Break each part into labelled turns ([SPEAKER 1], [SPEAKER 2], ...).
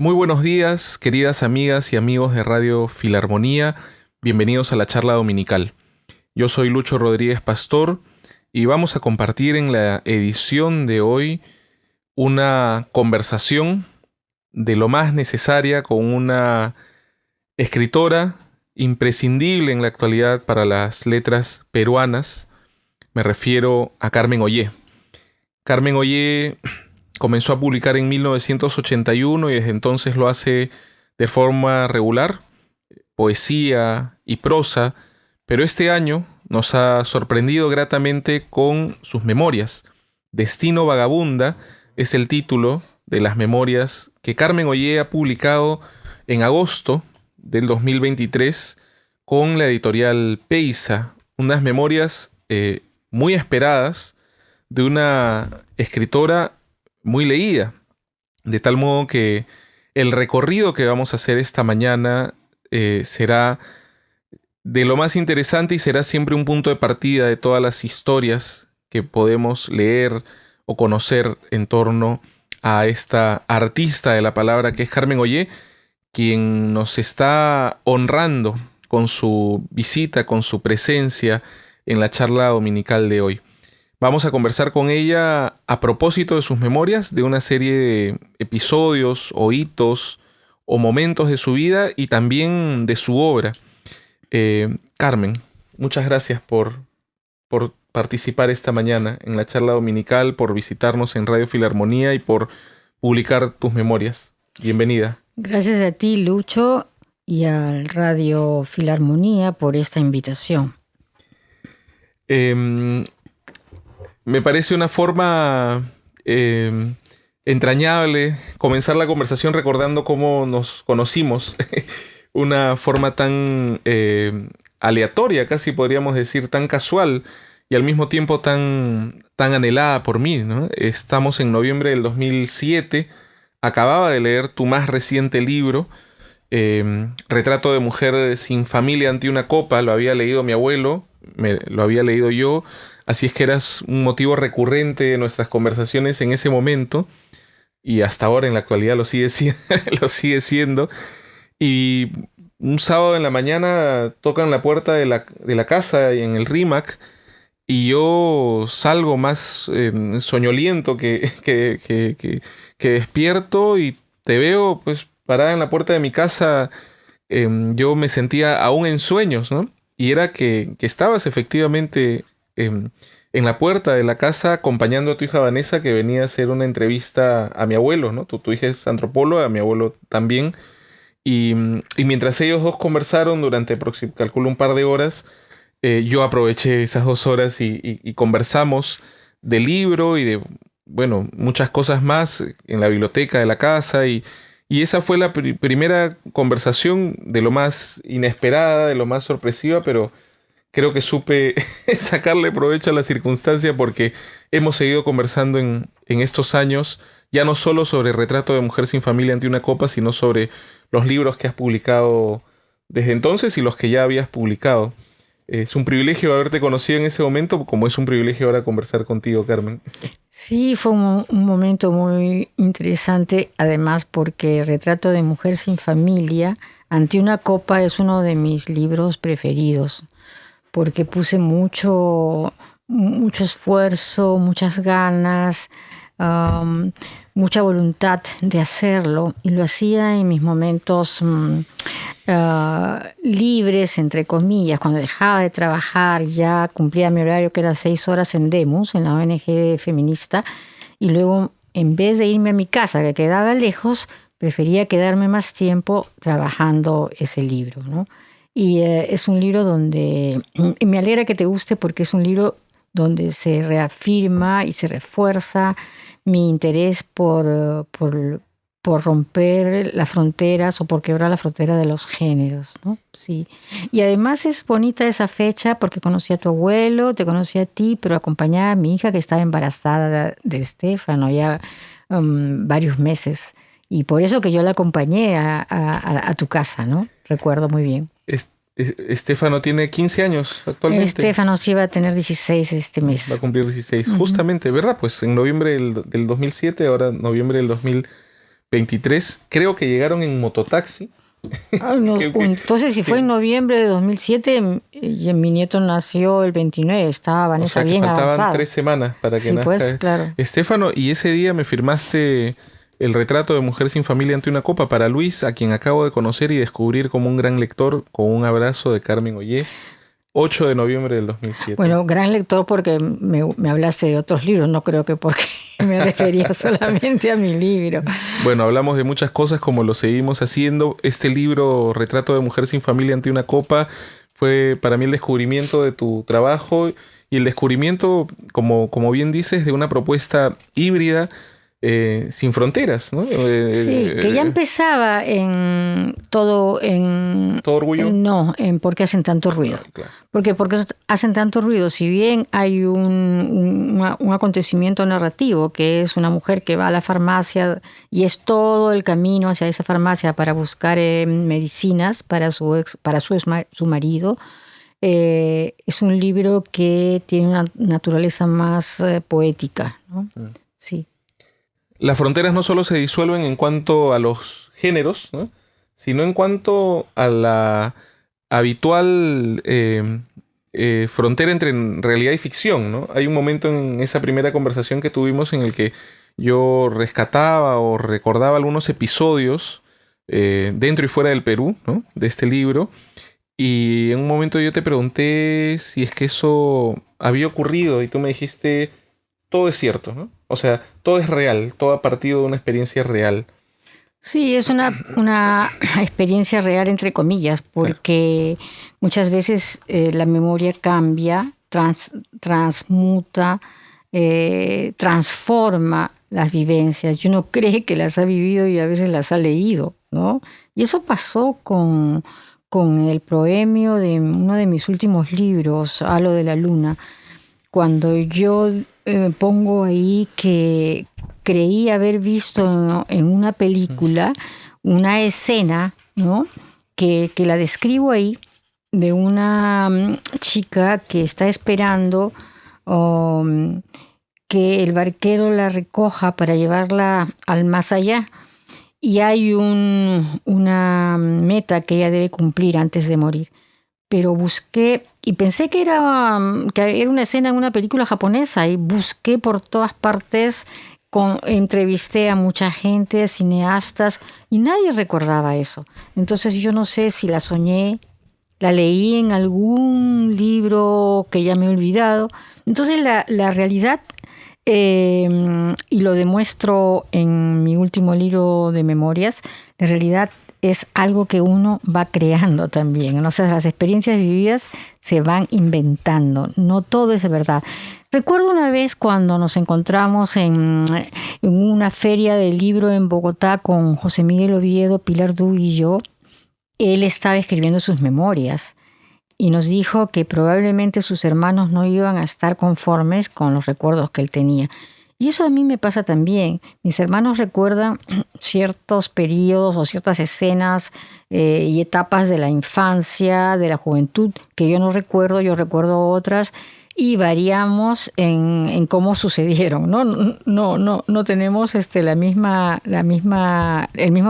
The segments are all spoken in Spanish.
[SPEAKER 1] Muy buenos días, queridas amigas y amigos de Radio Filarmonía. Bienvenidos a la charla dominical. Yo soy Lucho Rodríguez Pastor y vamos a compartir en la edición de hoy una conversación de lo más necesaria con una escritora imprescindible en la actualidad para las letras peruanas. Me refiero a Carmen Ollé. Carmen Ollé comenzó a publicar en 1981 y desde entonces lo hace de forma regular, poesía y prosa, pero este año nos ha sorprendido gratamente con sus memorias. Destino Vagabunda es el título de las memorias que Carmen Ollé ha publicado en agosto del 2023 con la editorial Peiza, unas memorias muy esperadas de una escritora muy leída, de tal modo que el recorrido que vamos a hacer esta mañana será de lo más interesante y será siempre un punto de partida de todas las historias que podemos leer o conocer en torno a esta artista de la palabra que es Carmen Ollé, quien nos está honrando con su visita, con su presencia en la charla dominical de hoy. Vamos a conversar con ella a propósito de sus memorias, de una serie de episodios o hitos o momentos de su vida y también de su obra. Carmen, muchas gracias por participar esta mañana en la charla dominical, por visitarnos en Radio Filarmonía y por publicar tus memorias. Bienvenida.
[SPEAKER 2] Gracias a ti, Lucho, y al Radio Filarmonía por esta invitación.
[SPEAKER 1] Me parece una forma entrañable comenzar la conversación recordando cómo nos conocimos. Una forma tan aleatoria, casi podríamos decir, tan casual y al mismo tiempo tan anhelada por mí, ¿no? Estamos en noviembre del 2007. Acababa de leer tu más reciente libro, Retrato de mujer sin familia ante una copa. Lo había leído mi abuelo, lo había leído yo. Así es que eras un motivo recurrente de nuestras conversaciones en ese momento y hasta ahora en la actualidad lo sigue siendo. Y un sábado en la mañana tocan la puerta de la casa en el RIMAC y yo salgo más soñoliento que despierto y te veo pues parada en la puerta de mi casa. Yo me sentía aún en sueños, ¿no? Y era que estabas efectivamente en la puerta de la casa acompañando a tu hija Vanessa, que venía a hacer una entrevista a mi abuelo, ¿no? Tu hija es antropóloga, mi abuelo también. Y mientras ellos dos conversaron durante, calculo, un par de horas, yo aproveché esas 2 horas y conversamos del libro y de, bueno, muchas cosas más en la biblioteca de la casa. Y esa fue la primera conversación de lo más inesperada, de lo más sorpresiva, pero creo que supe sacarle provecho a la circunstancia porque hemos seguido conversando en estos años, ya no solo sobre Retrato de mujer sin familia ante una copa, sino sobre los libros que has publicado desde entonces y los que ya habías publicado. Es un privilegio haberte conocido en ese momento, como es un privilegio ahora conversar contigo, Carmen.
[SPEAKER 2] Sí, fue un momento muy interesante, además porque Retrato de mujer sin familia ante una copa es uno de mis libros preferidos, porque puse mucho esfuerzo, muchas ganas, mucha voluntad de hacerlo, y lo hacía en mis momentos libres, entre comillas, cuando dejaba de trabajar. Ya cumplía mi horario, que era 6 horas en Demus, en la ONG feminista, y luego, en vez de irme a mi casa, que quedaba lejos, prefería quedarme más tiempo trabajando ese libro, ¿no? Y es un libro donde me alegra que te guste, porque es un libro donde se reafirma y se refuerza mi interés por romper las fronteras o por quebrar la frontera de los géneros, ¿no? Sí. Y además es bonita esa fecha porque conocí a tu abuelo, te conocí a ti, pero acompañaba a mi hija que estaba embarazada de Estefano ya varios meses. Y por eso que yo la acompañé a tu casa, ¿no? Recuerdo muy bien.
[SPEAKER 1] Estefano tiene 15 años actualmente.
[SPEAKER 2] Estefano sí va a tener 16 este mes.
[SPEAKER 1] Va a cumplir 16, justamente, ¿verdad? Pues en noviembre del 2007, ahora noviembre del 2023. 2023. Creo que llegaron en mototaxi.
[SPEAKER 2] No, entonces, si fue en noviembre de 2007, y mi nieto nació el 29, estaba Vanessa bien avanzada.
[SPEAKER 1] Faltaban 3 semanas para que nazca.
[SPEAKER 2] Pues, claro.
[SPEAKER 1] Estefano, y ese día me firmaste el retrato de Mujer sin familia ante una copa para Luis, a quien acabo de conocer y descubrir como un gran lector, con un abrazo de Carmen Ollé. 8 de noviembre del 2007.
[SPEAKER 2] Bueno, gran lector porque me hablaste de otros libros, no creo que porque me refería solamente a mi libro.
[SPEAKER 1] Bueno, hablamos de muchas cosas como lo seguimos haciendo. Este libro, Retrato de Mujer sin familia ante una copa, fue para mí el descubrimiento de tu trabajo y el descubrimiento, como bien dices, de una propuesta híbrida, sin fronteras, ¿no?
[SPEAKER 2] Sí, que ya empezaba en todo
[SPEAKER 1] orgullo.
[SPEAKER 2] No, en por qué hacen tanto ruido.
[SPEAKER 1] Claro.
[SPEAKER 2] Porque hacen tanto ruido. Si bien hay un acontecimiento narrativo, que es una mujer que va a la farmacia y es todo el camino hacia esa farmacia para buscar medicinas para su marido, es un libro que tiene una naturaleza más poética, ¿no? Sí.
[SPEAKER 1] Las fronteras no solo se disuelven en cuanto a los géneros, ¿no?, sino en cuanto a la habitual frontera entre realidad y ficción, ¿no? Hay un momento en esa primera conversación que tuvimos en el que yo rescataba o recordaba algunos episodios dentro y fuera del Perú, ¿no?, de este libro, y en un momento yo te pregunté si es que eso había ocurrido y tú me dijiste, todo es cierto, ¿no? O sea, todo es real, todo ha partido de una experiencia real.
[SPEAKER 2] Sí, es una experiencia real, entre comillas, porque muchas veces la memoria cambia, transmuta, transforma las vivencias. Y uno cree que las ha vivido y a veces las ha leído, ¿no? Y eso pasó con el proemio de uno de mis últimos libros, Halo de la Luna, cuando yo pongo ahí que creí haber visto en una película una escena, ¿no?, que la describo ahí, de una chica que está esperando que el barquero la recoja para llevarla al más allá. Y hay una meta que ella debe cumplir antes de morir. Pero busqué y pensé que era una escena en una película japonesa, y busqué por todas partes, entrevisté a mucha gente, cineastas, y nadie recordaba eso. Entonces yo no sé si la soñé, la leí en algún libro que ya me he olvidado. Entonces la realidad, y lo demuestro en mi último libro de memorias, la realidad es algo que uno va creando también. O sea, las experiencias vividas se van inventando. No todo es verdad. Recuerdo una vez cuando nos encontramos en una feria del libro en Bogotá con José Miguel Oviedo, Pilar Dug y yo. Él estaba escribiendo sus memorias y nos dijo que probablemente sus hermanos no iban a estar conformes con los recuerdos que él tenía. Y eso a mí me pasa también. Mis hermanos recuerdan ciertos periodos o ciertas escenas y etapas de la infancia, de la juventud, que yo no recuerdo, yo recuerdo otras, y variamos en cómo sucedieron, ¿no? No tenemos el mismo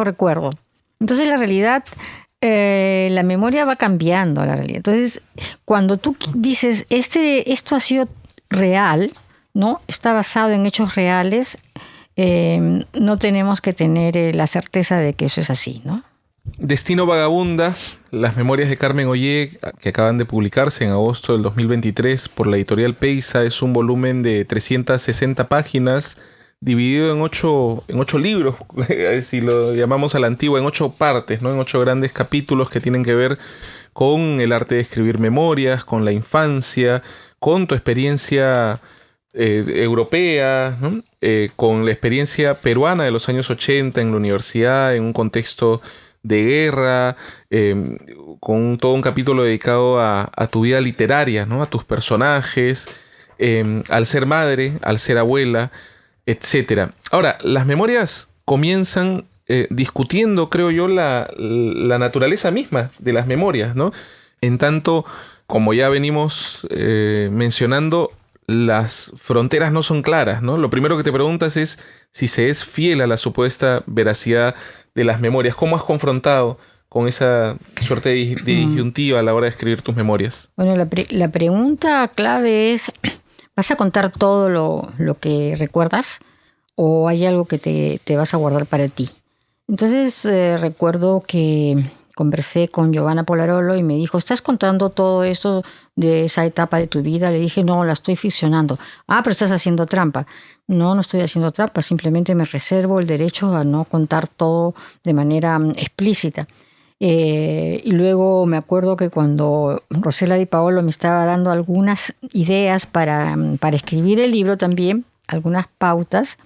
[SPEAKER 2] recuerdo. Entonces la realidad, la memoria va cambiando, la realidad. Entonces, cuando tú dices, esto ha sido real, ¿no?, está basado en hechos reales, no tenemos que tener la certeza de que eso es así, ¿no?
[SPEAKER 1] Destino Vagabunda, las memorias de Carmen Ollé, que acaban de publicarse en agosto del 2023 por la editorial Peysa, es un volumen de 360 páginas, dividido en 8 libros, si lo llamamos a la antigua, en 8 partes, ¿no?, en 8 grandes capítulos que tienen que ver con el arte de escribir memorias, con la infancia, con tu experiencia europea, ¿no?, con la experiencia peruana de los años 80 en la universidad, en un contexto de guerra, con todo un capítulo dedicado a tu vida literaria, ¿no?, a tus personajes, al ser madre, al ser abuela, etc. Ahora, las memorias comienzan discutiendo, creo yo, la naturaleza misma de las memorias, ¿no? En tanto, como ya venimos mencionando, las fronteras no son claras, ¿no? Lo primero que te preguntas es si se es fiel a la supuesta veracidad de las memorias. ¿Cómo has confrontado con esa suerte de disyuntiva a la hora de escribir tus memorias?
[SPEAKER 2] Bueno, la pregunta clave es, ¿vas a contar todo lo que recuerdas o hay algo que te vas a guardar para ti? Entonces recuerdo que conversé con Giovanna Polarolo y me dijo, ¿estás contando todo esto de esa etapa de tu vida? Le dije, no, la estoy ficcionando. Ah, pero estás haciendo trampa. No, no estoy haciendo trampa, simplemente me reservo el derecho a no contar todo de manera explícita. Y luego me acuerdo que cuando Rosela Di Paolo me estaba dando algunas ideas para escribir el libro también, algunas pautas,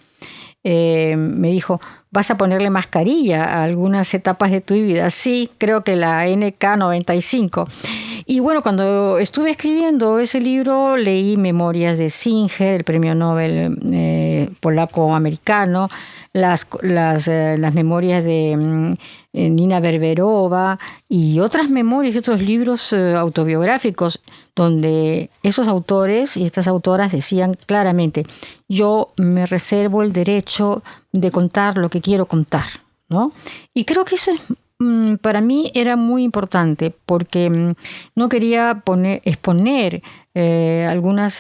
[SPEAKER 2] me dijo, ¿vas a ponerle mascarilla a algunas etapas de tu vida? Sí, creo que la NK95. Y bueno, cuando estuve escribiendo ese libro, leí Memorias de Singer, el premio Nobel polaco-americano, las memorias de Nina Berberova y otras memorias y otros libros autobiográficos donde esos autores y estas autoras decían claramente, yo me reservo el derecho de contar lo que quiero contar, ¿no? Y creo que eso para mí era muy importante porque no quería exponer algunos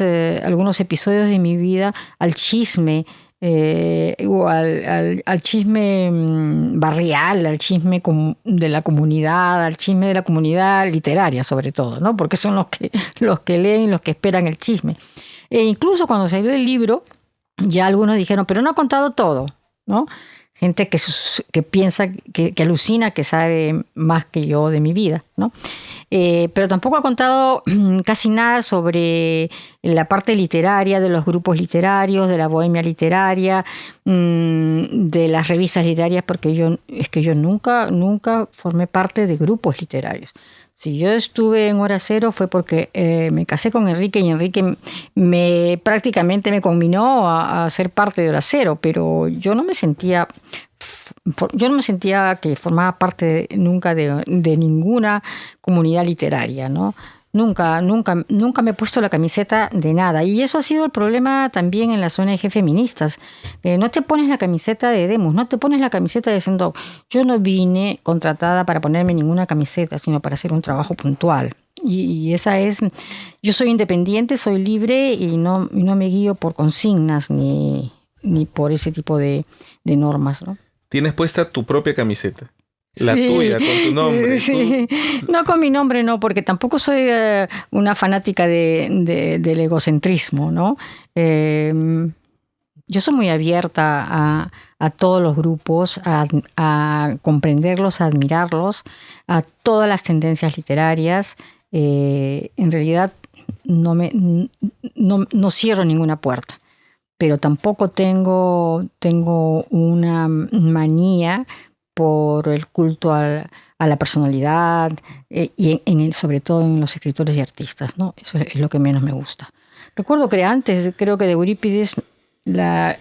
[SPEAKER 2] episodios de mi vida al chisme, o al chisme barrial, al chisme de la comunidad, al chisme de la comunidad literaria sobre todo, ¿no? Porque son los que leen, los que esperan el chisme. E incluso cuando salió el libro, ya algunos dijeron, pero no ha contado todo, ¿no? Gente que piensa, que alucina, que sabe más que yo de mi vida, ¿no? Pero tampoco ha contado casi nada sobre la parte literaria, de los grupos literarios, de la bohemia literaria, de las revistas literarias, porque yo nunca formé parte de grupos literarios. Si yo estuve en Hora Cero fue porque me casé con Enrique y Enrique prácticamente me conminó a ser parte de Hora Cero, pero yo no me sentía que formaba parte nunca de ninguna comunidad literaria, ¿no? Nunca me he puesto la camiseta de nada. Y eso ha sido el problema también en las ONG feministas. No te pones la camiseta de Demos, no te pones la camiseta de Sendoc. Yo no vine contratada para ponerme ninguna camiseta, sino para hacer un trabajo puntual. Y esa es... Yo soy independiente, soy libre y no me guío por consignas ni por ese tipo de normas, ¿no?
[SPEAKER 1] Tienes puesta tu propia camiseta. La tuya, con tu nombre.
[SPEAKER 2] Sí. No con mi nombre, no, porque tampoco soy una fanática del egocentrismo, ¿no? Yo soy muy abierta a todos los grupos, a comprenderlos, a admirarlos, a todas las tendencias literarias. En realidad no cierro ninguna puerta, pero tampoco tengo una manía por el culto a la personalidad y sobre todo en los escritores y artistas, ¿no? Eso es lo que menos me gusta. Recuerdo que creo que de Eurípides, la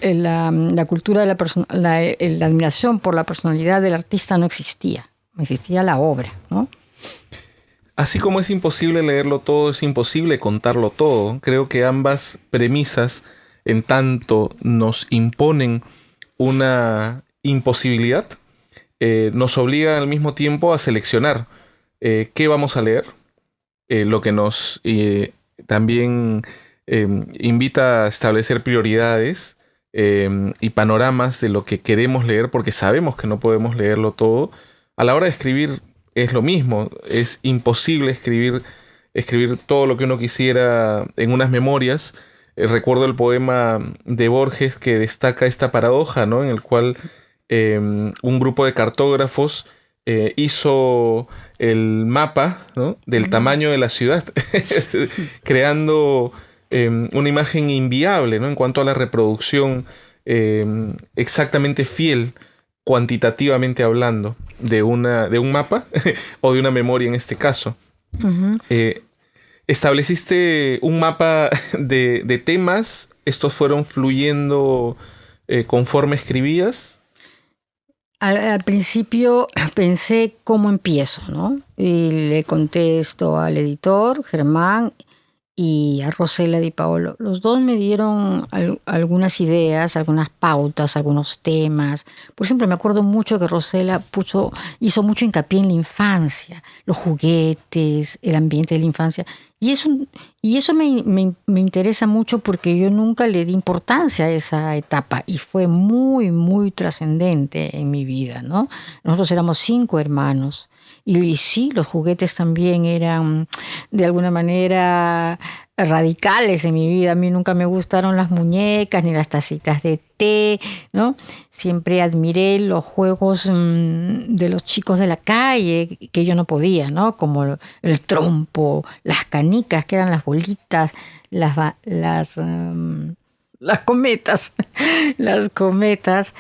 [SPEAKER 2] cultura de la admiración por la personalidad del artista no existía la obra, ¿no?
[SPEAKER 1] Así como es imposible leerlo todo, es imposible contarlo todo. Creo que ambas premisas, en tanto nos imponen una imposibilidad, nos obliga al mismo tiempo a seleccionar qué vamos a leer, lo que nos también invita a establecer prioridades y panoramas de lo que queremos leer, porque sabemos que no podemos leerlo todo. A la hora de escribir es lo mismo, es imposible escribir todo lo que uno quisiera en unas memorias. Recuerdo el poema de Borges que destaca esta paradoja, ¿no? En el cual un grupo de cartógrafos hizo el mapa, ¿no? Del tamaño de la ciudad, creando una imagen inviable, ¿no? En cuanto a la reproducción exactamente fiel, cuantitativamente hablando, de un mapa o de una memoria en este caso. Uh-huh. ¿Estableciste un mapa de temas? ¿Estos fueron fluyendo conforme escribías?
[SPEAKER 2] Al principio pensé cómo empiezo, ¿no? Y le conté esto al editor, Germán, y a Rosela Di Paolo. Los dos me dieron algunas ideas, algunas pautas, algunos temas. Por ejemplo, me acuerdo mucho que Rosela hizo mucho hincapié en la infancia, los juguetes, el ambiente de la infancia. Y eso me interesa mucho porque yo nunca le di importancia a esa etapa y fue muy, muy trascendente en mi vida, ¿no? Nosotros éramos 5 hermanos. Y sí, los juguetes también eran de alguna manera radicales en mi vida. A mí nunca me gustaron las muñecas ni las tacitas de té, ¿no? Siempre admiré los juegos de los chicos de la calle que yo no podía, ¿no? Como el trompo, las canicas, que eran las bolitas, las cometas, las cometas,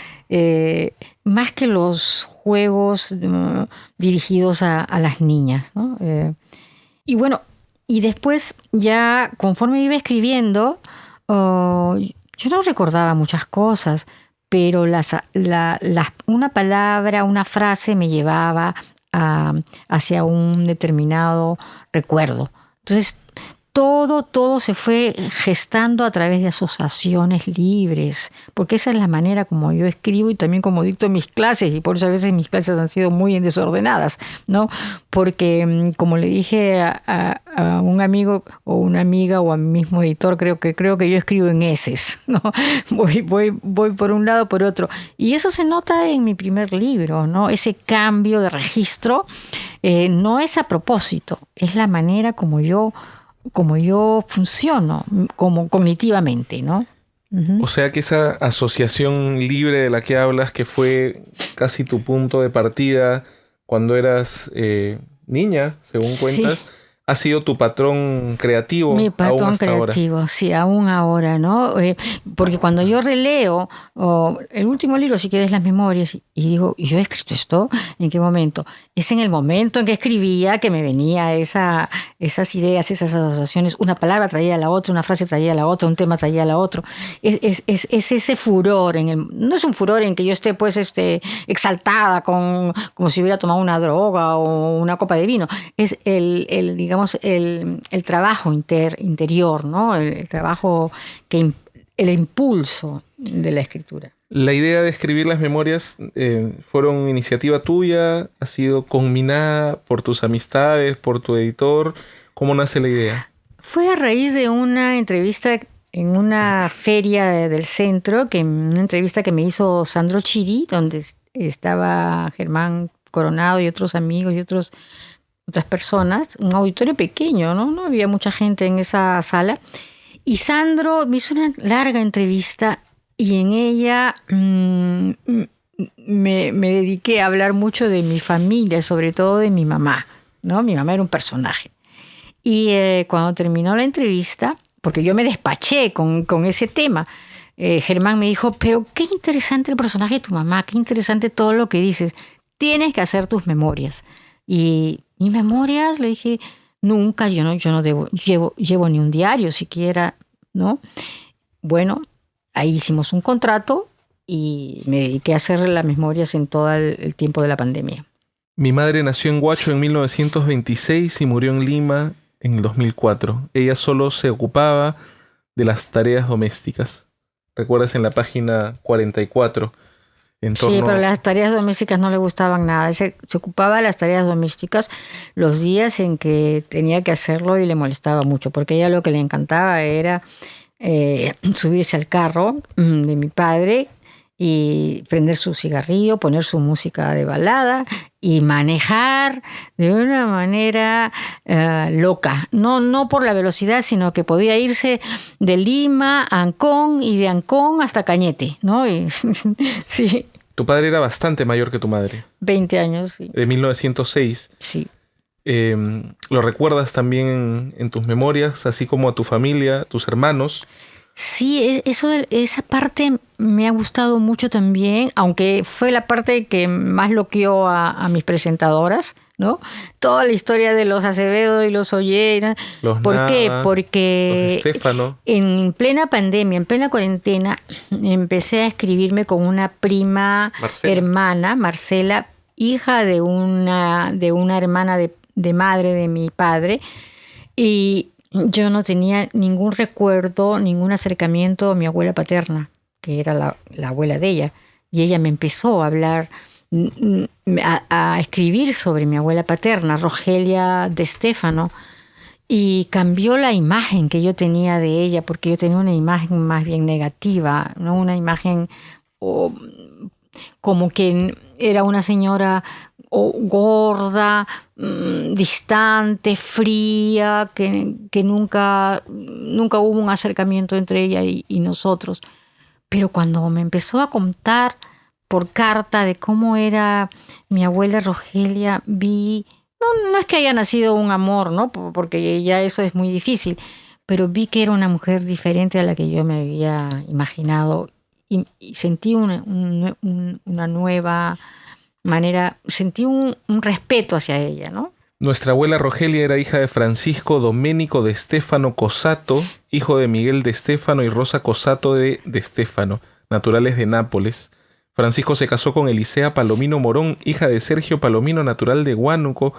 [SPEAKER 2] más que los juegos dirigidos a las niñas, ¿no? Y bueno, y después ya conforme iba escribiendo, yo no recordaba muchas cosas, pero una palabra, una frase me llevaba hacia un determinado recuerdo. Entonces, todo se fue gestando a través de asociaciones libres, porque esa es la manera como yo escribo y también como dicto mis clases, y por eso a veces mis clases han sido muy desordenadas, ¿no? Porque, como le dije a un amigo o una amiga o a mi mismo editor, creo que yo escribo en eses, ¿no? Voy por un lado, por otro. Y eso se nota en mi primer libro, ¿no? Ese cambio de registro no es a propósito, es la manera como yo funciono, como cognitivamente, ¿no?
[SPEAKER 1] O sea que esa asociación libre de la que hablas, que fue casi tu punto de partida cuando eras niña, según cuentas,
[SPEAKER 2] Sí.
[SPEAKER 1] ha sido tu patrón creativo
[SPEAKER 2] Mi
[SPEAKER 1] aún
[SPEAKER 2] patrón
[SPEAKER 1] hasta
[SPEAKER 2] creativo,
[SPEAKER 1] ahora.
[SPEAKER 2] sí, aún ahora, ¿no? Porque cuando yo releo el último libro, si quieres, Las Memorias, y digo, ¿y yo he escrito esto? ¿En qué momento? Es en el momento en que escribía que me venía esas ideas, esas asociaciones. Una palabra traía a la otra, una frase traía a la otra, un tema traía a la otra. Es ese furor, no es un furor en que yo esté exaltada como si hubiera tomado una droga o una copa de vino. Es digamos, el trabajo interior, ¿no? El trabajo, el impulso de la escritura.
[SPEAKER 1] La idea de escribir las memorias fueron iniciativa tuya, ha sido conminada por tus amistades, por tu editor. ¿Cómo nace la idea?
[SPEAKER 2] Fue a raíz de una entrevista en una feria del centro, una entrevista que me hizo Sandro Chiri, donde estaba Germán Coronado y otros amigos y otras personas, un auditorio pequeño, ¿no? No había mucha gente en esa sala. Y Sandro me hizo una larga entrevista y en ella me dediqué a hablar mucho de mi familia, sobre todo de mi mamá, ¿no? Mi mamá era un personaje. Y cuando terminó la entrevista, porque yo me despaché con ese tema, Germán me dijo, pero qué interesante el personaje de tu mamá, qué interesante todo lo que dices. Tienes que hacer tus memorias. Y mis memorias, le dije, nunca, yo no llevo ni un diario siquiera, ¿no? Bueno, ahí hicimos un contrato y me dediqué a hacer las memorias en todo el tiempo de la pandemia.
[SPEAKER 1] Mi madre nació en Huacho en 1926 y murió en Lima en el 2004. Ella solo se ocupaba de las tareas domésticas. ¿Recuerdas en la página 44?
[SPEAKER 2] Sí, pero las tareas domésticas no le gustaban nada. Se ocupaba de las tareas domésticas los días en que tenía que hacerlo y le molestaba mucho, porque a ella lo que le encantaba era subirse al carro de mi padre y prender su cigarrillo, poner su música de balada y manejar de una manera loca. No por la velocidad, sino que podía irse de Lima a Ancón y de Ancón hasta Cañete, ¿no? Y, sí.
[SPEAKER 1] Tu padre era bastante mayor que tu madre.
[SPEAKER 2] 20 años, sí.
[SPEAKER 1] De 1906.
[SPEAKER 2] Sí.
[SPEAKER 1] ¿Lo recuerdas también en tus memorias, así como a tu familia, tus hermanos?
[SPEAKER 2] Sí, esa parte me ha gustado mucho también, aunque fue la parte que más loqueó a mis presentadoras, ¿no? Toda la historia de los Acevedo y los Ollera. ¿Por qué? Porque
[SPEAKER 1] los Estéfano.
[SPEAKER 2] En plena pandemia, en plena cuarentena, empecé a escribirme con una prima hermana, Marcela, hija de una hermana de madre de mi padre, y yo no tenía ningún recuerdo, ningún acercamiento a mi abuela paterna, que era la abuela de ella. Y ella me empezó a hablar, a escribir sobre mi abuela paterna, Rogelia de Stefano, y cambió la imagen que yo tenía de ella, porque yo tenía una imagen más bien negativa, ¿no? Una imagen como que era una señora gorda, distante, fría, que nunca hubo un acercamiento entre ella y nosotros. Pero cuando me empezó a contar por carta de cómo era mi abuela Rogelia, vi, no es que haya nacido un amor, ¿no? Porque ya eso es muy difícil, pero vi que era una mujer diferente a la que yo me había imaginado y sentí una nueva manera, sentí un respeto hacia ella, ¿no?
[SPEAKER 1] Nuestra abuela Rogelia era hija de Francisco Domenico de Stefano Cosato, hijo de Miguel de Stefano y Rosa Cosato de Stefano, naturales de Nápoles. Francisco se casó con Elisea Palomino Morón, hija de Sergio Palomino, natural de Huánuco,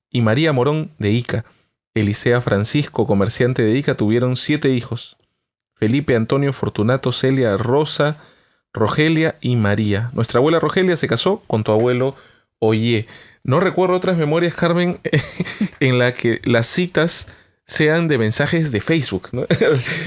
[SPEAKER 1] y María Morón de Ica. Elisea Francisco, comerciante de Ica, tuvieron 7 hijos: Felipe, Antonio, Fortunato, Celia, Rosa, Rogelia y María. Nuestra abuela Rogelia se casó con tu abuelo Ollé. No recuerdo otras memorias, Carmen, en la que las citas sean de mensajes de Facebook, ¿no?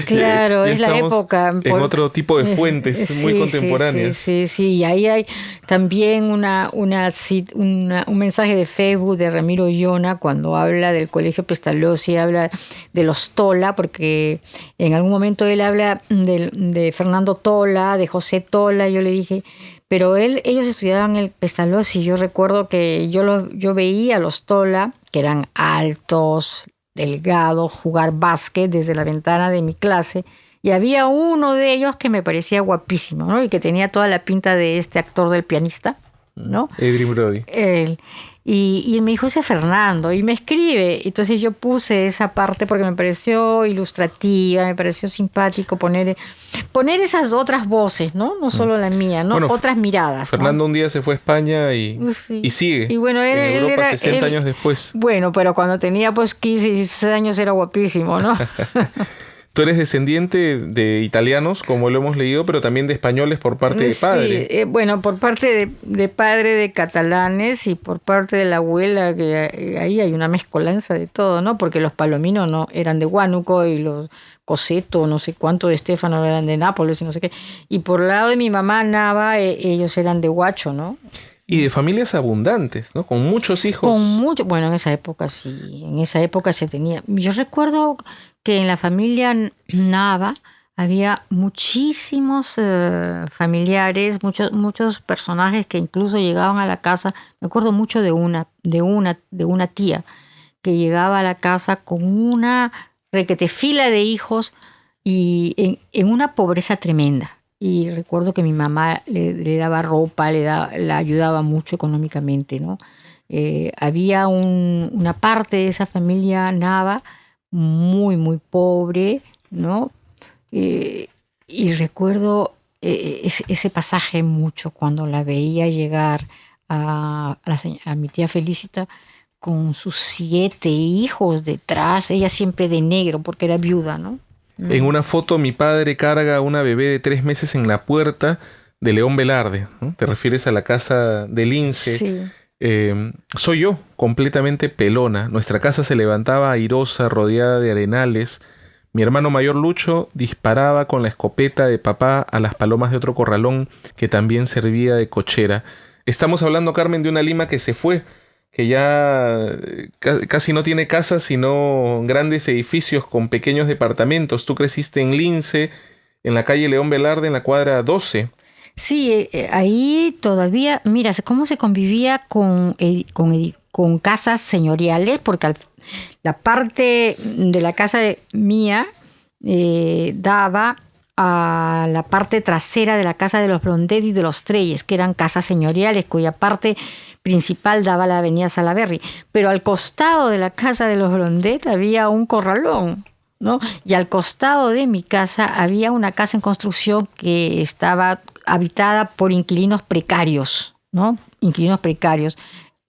[SPEAKER 2] Claro, es la época.
[SPEAKER 1] En otro tipo de fuentes muy contemporáneas.
[SPEAKER 2] Sí. Y ahí hay también un mensaje de Facebook de Ramiro Llona cuando habla del Colegio Pestalozzi, habla de los Tola, porque en algún momento él habla de Fernando Tola, de José Tola. Yo le dije, pero ellos estudiaban el Pestalozzi. Yo recuerdo que yo veía a los Tola, que eran altos, delgados, jugar básquet desde la ventana de mi clase, y había uno de ellos que me parecía guapísimo, ¿no? Y que tenía toda la pinta de este actor del pianista, ¿no?
[SPEAKER 1] Adrien Brody.
[SPEAKER 2] Y él me dijo, ese Fernando, y me escribe. Entonces yo puse esa parte porque me pareció ilustrativa, me pareció simpático poner esas otras voces, ¿no? No solo la mía, ¿no? Bueno, otras miradas.
[SPEAKER 1] Fernando, ¿no? Un día se fue a España y sigue.
[SPEAKER 2] Y bueno,
[SPEAKER 1] en Europa 60 años después.
[SPEAKER 2] Bueno, pero cuando tenía pues 15 y 16 años era guapísimo, ¿no?
[SPEAKER 1] Tú eres descendiente de italianos, como lo hemos leído, pero también de españoles por parte de padre.
[SPEAKER 2] Sí, bueno, por parte de padre de catalanes y por parte de la abuela, que ahí hay una mezcolanza de todo, ¿no? Porque los Palominos no eran de Huánuco y los Coseto, no sé cuánto de Stefano eran de Nápoles y no sé qué. Y por el lado de mi mamá, Nava, ellos eran de Huacho, ¿no?
[SPEAKER 1] Y de familias abundantes, ¿no? Con muchos hijos.
[SPEAKER 2] Bueno, en esa época sí, en esa época se tenía. Yo recuerdo que en la familia Nava había muchísimos familiares, muchos personajes que incluso llegaban a la casa. Me acuerdo mucho de una tía que llegaba a la casa con una requetefila de hijos y en una pobreza tremenda. Y recuerdo que mi mamá le daba ropa, la ayudaba mucho económicamente, ¿no? Había una parte de esa familia Nava muy, muy pobre, ¿no? Y recuerdo ese pasaje mucho cuando la veía llegar a mi tía Felicita con sus 7 hijos detrás, ella siempre de negro porque era viuda, ¿no?
[SPEAKER 1] En una foto mi padre carga a una bebé de 3 meses en la puerta de León Velarde, ¿no? Te refieres a la casa de Lince.
[SPEAKER 2] Sí.
[SPEAKER 1] Soy yo, completamente pelona. Nuestra casa se levantaba airosa, rodeada de arenales. Mi hermano mayor Lucho disparaba con la escopeta de papá a las palomas de otro corralón que también servía de cochera. Estamos hablando, Carmen, de una Lima que se fue, que ya casi no tiene casas, sino grandes edificios con pequeños departamentos. Tú creciste en Lince, en la calle León Velarde, en la cuadra 12.
[SPEAKER 2] Sí, ahí todavía, mira, cómo se convivía con casas señoriales, porque la parte de la casa mía daba a la parte trasera de la casa de los Blondet y de los Treyes, que eran casas señoriales, cuya parte principal daba a la avenida Salaberry. Pero al costado de la casa de los Blondet había un corralón, ¿no? Y al costado de mi casa había una casa en construcción que estaba habitada por inquilinos precarios, ¿no? Inquilinos precarios.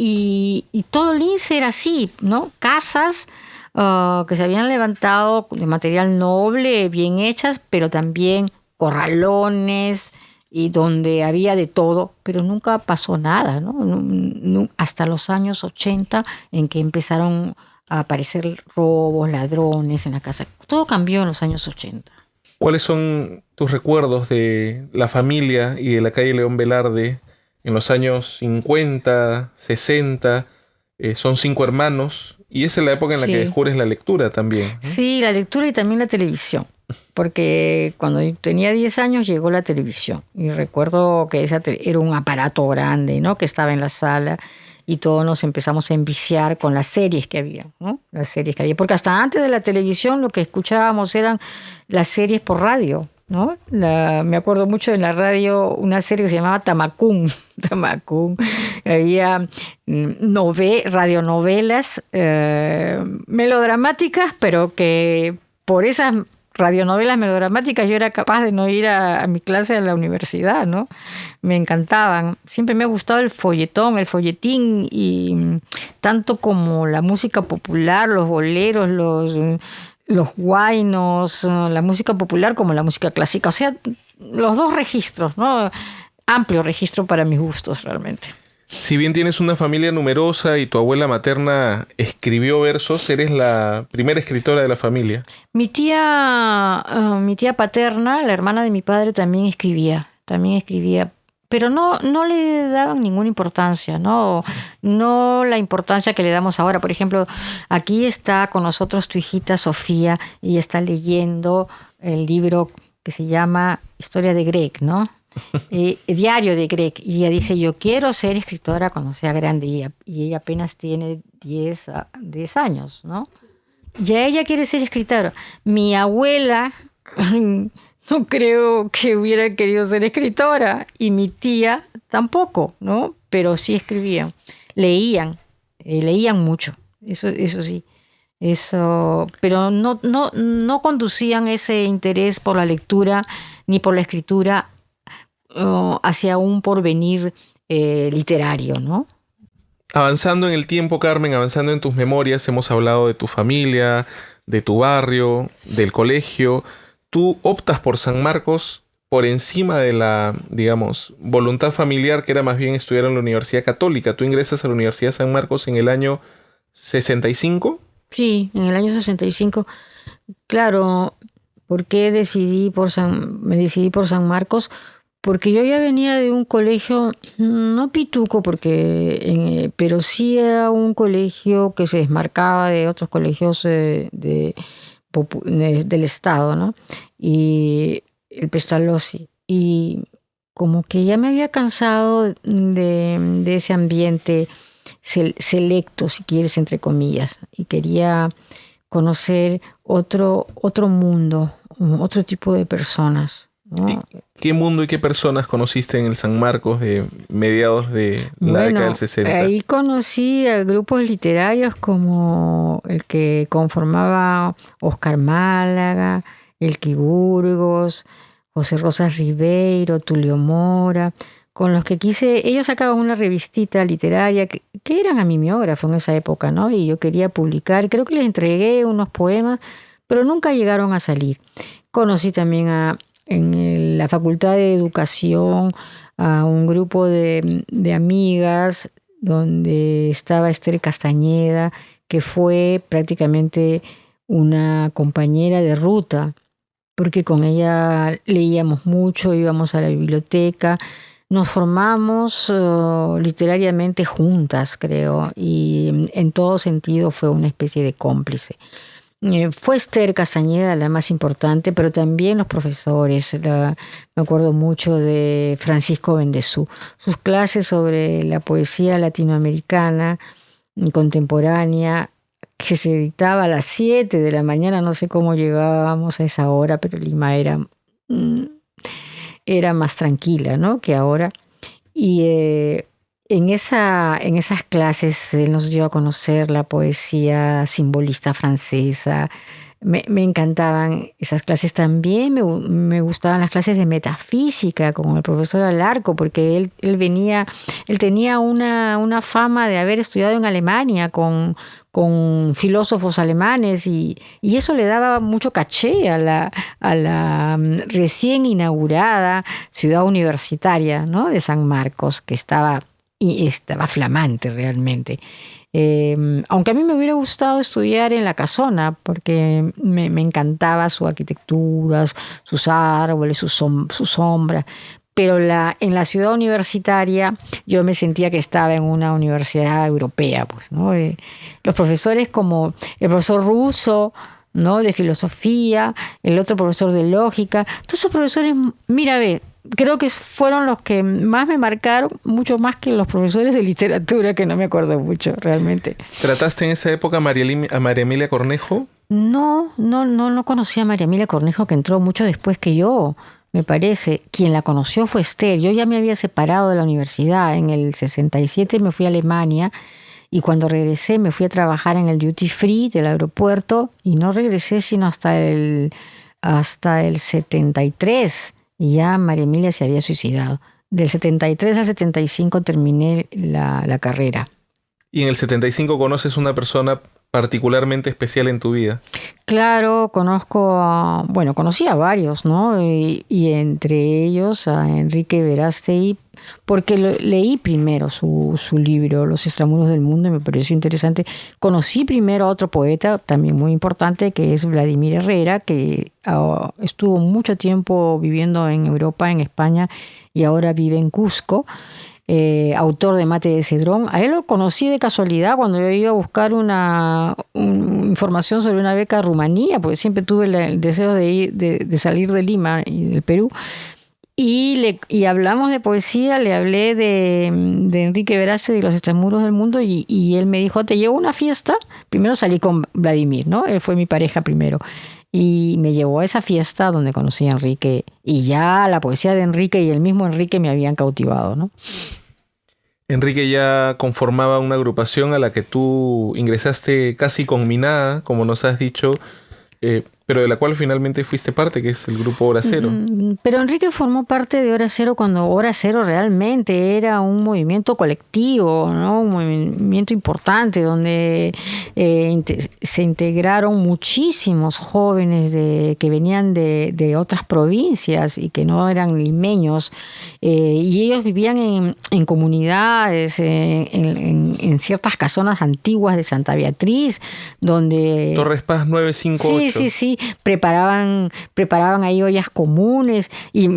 [SPEAKER 2] Y todo Lince era así, ¿no? Casas que se habían levantado de material noble, bien hechas, pero también corralones y donde había de todo, pero nunca pasó nada, ¿no? Hasta los años 80 en que empezaron a aparecer robos, ladrones en la casa. Todo cambió en los años 80.
[SPEAKER 1] ¿Cuáles son tus recuerdos de la familia y de la calle León Velarde en los años 50, 60? Son 5 hermanos y esa es la época en la que
[SPEAKER 2] Sí.
[SPEAKER 1] descubres la lectura también, ¿no?
[SPEAKER 2] Sí, la lectura y también la televisión, porque cuando yo tenía 10 años llegó la televisión y recuerdo que era un aparato grande, ¿no? Que estaba en la sala y todos nos empezamos a enviciar con las series que había, ¿no? Las series que había, porque hasta antes de la televisión lo que escuchábamos eran las series por radio, ¿no? Me acuerdo mucho en la radio una serie que se llamaba Tamacún. Tamacún. Había radionovelas melodramáticas, pero que por esas radionovelas melodramáticas yo era capaz de no ir a mi clase a la universidad, ¿no? Me encantaban. Siempre me ha gustado el folletín, y tanto como la música popular, los boleros, los huaynos, la música popular como la música clásica. O sea, los dos registros, ¿no? Amplio registro para mis gustos, realmente.
[SPEAKER 1] Si bien tienes una familia numerosa y tu abuela materna escribió versos, eres la primera escritora de la familia.
[SPEAKER 2] Mi tía paterna, la hermana de mi padre, también escribía, pero no le daban ninguna importancia, no la importancia que le damos ahora. Por ejemplo, aquí está con nosotros tu hijita Sofía y está leyendo el libro que se llama Historia de Greg, ¿no? Diario de Greg, y ella dice: yo quiero ser escritora cuando sea grande, y ella apenas tiene 10 años, ¿no? Ya ella quiere ser escritora. Mi abuela no creo que hubiera querido ser escritora, y mi tía tampoco, ¿no? Pero sí escribían, leían mucho, eso sí. Pero no conducían ese interés por la lectura ni por la escritura hacia un porvenir literario, ¿no?
[SPEAKER 1] Avanzando en el tiempo, Carmen, avanzando en tus memorias, hemos hablado de tu familia, de tu barrio, del colegio. Tú optas por San Marcos por encima de la, digamos, voluntad familiar, que era más bien estudiar en la Universidad Católica. Tú ingresas a la Universidad San Marcos en el año 65.
[SPEAKER 2] Sí, en el año 65. Claro, ¿por qué me decidí por San Marcos? Porque yo ya venía de un colegio, no pituco, pero sí era un colegio que se desmarcaba de otros colegios del Estado, ¿no? Y el Pestalozzi. Y como que ya me había cansado de ese ambiente selecto, si quieres, entre comillas, y quería conocer otro mundo, otro tipo de personas, ¿no?
[SPEAKER 1] ¿Y qué mundo y qué personas conociste en el San Marcos de mediados de la década del 60?
[SPEAKER 2] Ahí conocí a grupos literarios como el que conformaba Oscar Málaga, Elqui Burgos, José Rosas Ribeiro, Tulio Mora, con los que ellos sacaban una revistita literaria que eran a mimeógrafo en esa época, ¿no? Y yo quería publicar, creo que les entregué unos poemas, pero nunca llegaron a salir. Conocí también en la Facultad de Educación a un grupo de amigas donde estaba Esther Castañeda, que fue prácticamente una compañera de ruta, porque con ella leíamos mucho, íbamos a la biblioteca, nos formamos literariamente juntas, creo, y en todo sentido fue una especie de cómplice. Fue Esther Castañeda la más importante, pero también los profesores. Me acuerdo mucho de Francisco Bendezú. Sus clases sobre la poesía latinoamericana y contemporánea, que se dictaba a las 7 de la mañana, no sé cómo llegábamos a esa hora, pero Lima era más tranquila, ¿no?, que ahora. Y en esas clases él nos dio a conocer la poesía simbolista francesa, Me encantaban esas clases también. Me gustaban las clases de metafísica con el profesor Alarco, porque él tenía una fama de haber estudiado en Alemania con filósofos alemanes y eso le daba mucho caché a la recién inaugurada ciudad universitaria, ¿no?, de San Marcos, que estaba flamante realmente. Aunque a mí me hubiera gustado estudiar en la Casona, porque me encantaba su arquitectura, sus árboles, su sombra, pero en la ciudad universitaria yo me sentía que estaba en una universidad europea, pues, ¿no? Los profesores como el profesor Russo, ¿no?, de filosofía, el otro profesor de lógica, todos esos profesores, mira, creo que fueron los que más me marcaron, mucho más que los profesores de literatura, que no me acuerdo mucho realmente.
[SPEAKER 1] ¿Trataste en esa época a María Emilia Cornejo?
[SPEAKER 2] No conocí a María Emilia Cornejo, que entró mucho después que yo, me parece. Quien la conoció fue Esther. Yo ya me había separado de la universidad. En el 67 me fui a Alemania y cuando regresé me fui a trabajar en el duty free del aeropuerto y no regresé sino hasta el 73. Y ya María Emilia se había suicidado. Del 73 al 75 terminé la carrera.
[SPEAKER 1] ¿Y en el 75 conoces una persona particularmente especial en tu vida?
[SPEAKER 2] Claro, conocí a varios, ¿no? Y entre ellos a Enrique Verástegui, porque leí primero su libro, Los extramuros del mundo, y me pareció interesante. Conocí primero a otro poeta también muy importante, que es Vladimir Herrera, que estuvo mucho tiempo viviendo en Europa, en España, y ahora vive en Cusco. Autor de Mate de Cedrón. A él lo conocí de casualidad cuando yo iba a buscar una información sobre una beca a Rumanía, porque siempre tuve el deseo de salir de Lima y del Perú. Y hablamos de poesía, le hablé de Enrique Verástegui, de Los extramuros del mundo, y él me dijo, te llevo a una fiesta. Primero salí con Vladimir, ¿no? Él fue mi pareja primero. Y me llevó a esa fiesta donde conocí a Enrique, y ya la poesía de Enrique y el mismo Enrique me habían cautivado, ¿no?
[SPEAKER 1] Enrique ya conformaba una agrupación a la que tú ingresaste casi conminada, como nos has dicho, pero de la cual finalmente fuiste parte, que es el grupo Hora Cero.
[SPEAKER 2] Pero Enrique formó parte de Hora Cero cuando Hora Cero realmente era un movimiento colectivo, ¿no? Un movimiento importante donde se integraron muchísimos jóvenes que venían de otras provincias y que no eran limeños, y ellos vivían en comunidades, en ciertas casonas antiguas de Santa Beatriz, donde...
[SPEAKER 1] Torres Paz 958.
[SPEAKER 2] Sí. Preparaban ahí ollas comunes y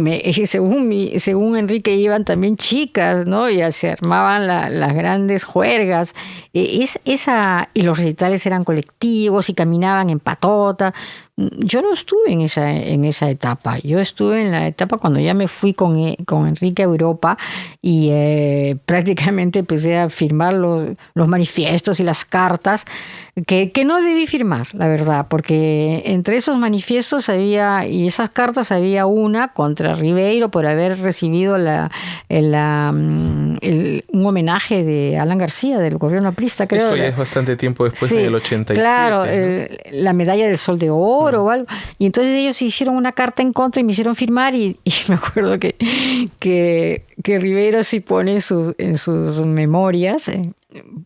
[SPEAKER 2] según Enrique iban también chicas, ¿no? Y se armaban las grandes juergas. Y los recitales eran colectivos y caminaban en patota. Yo no estuve en esa etapa. Yo estuve en la etapa cuando ya me fui con Enrique a Europa y prácticamente empecé a firmar los manifiestos y las cartas que no debí firmar, la verdad, porque entre esos manifiestos y esas cartas había una contra Ribeiro por haber recibido un homenaje de Alan García del gobierno aprista, creo.
[SPEAKER 1] Esto ya es bastante tiempo después,
[SPEAKER 2] sí,
[SPEAKER 1] en el 87.
[SPEAKER 2] Claro,
[SPEAKER 1] ¿no?
[SPEAKER 2] La medalla del Sol de Oro o algo. Y entonces ellos hicieron una carta en contra y me hicieron firmar y me acuerdo que Ribeiro sí pone en sus memorias,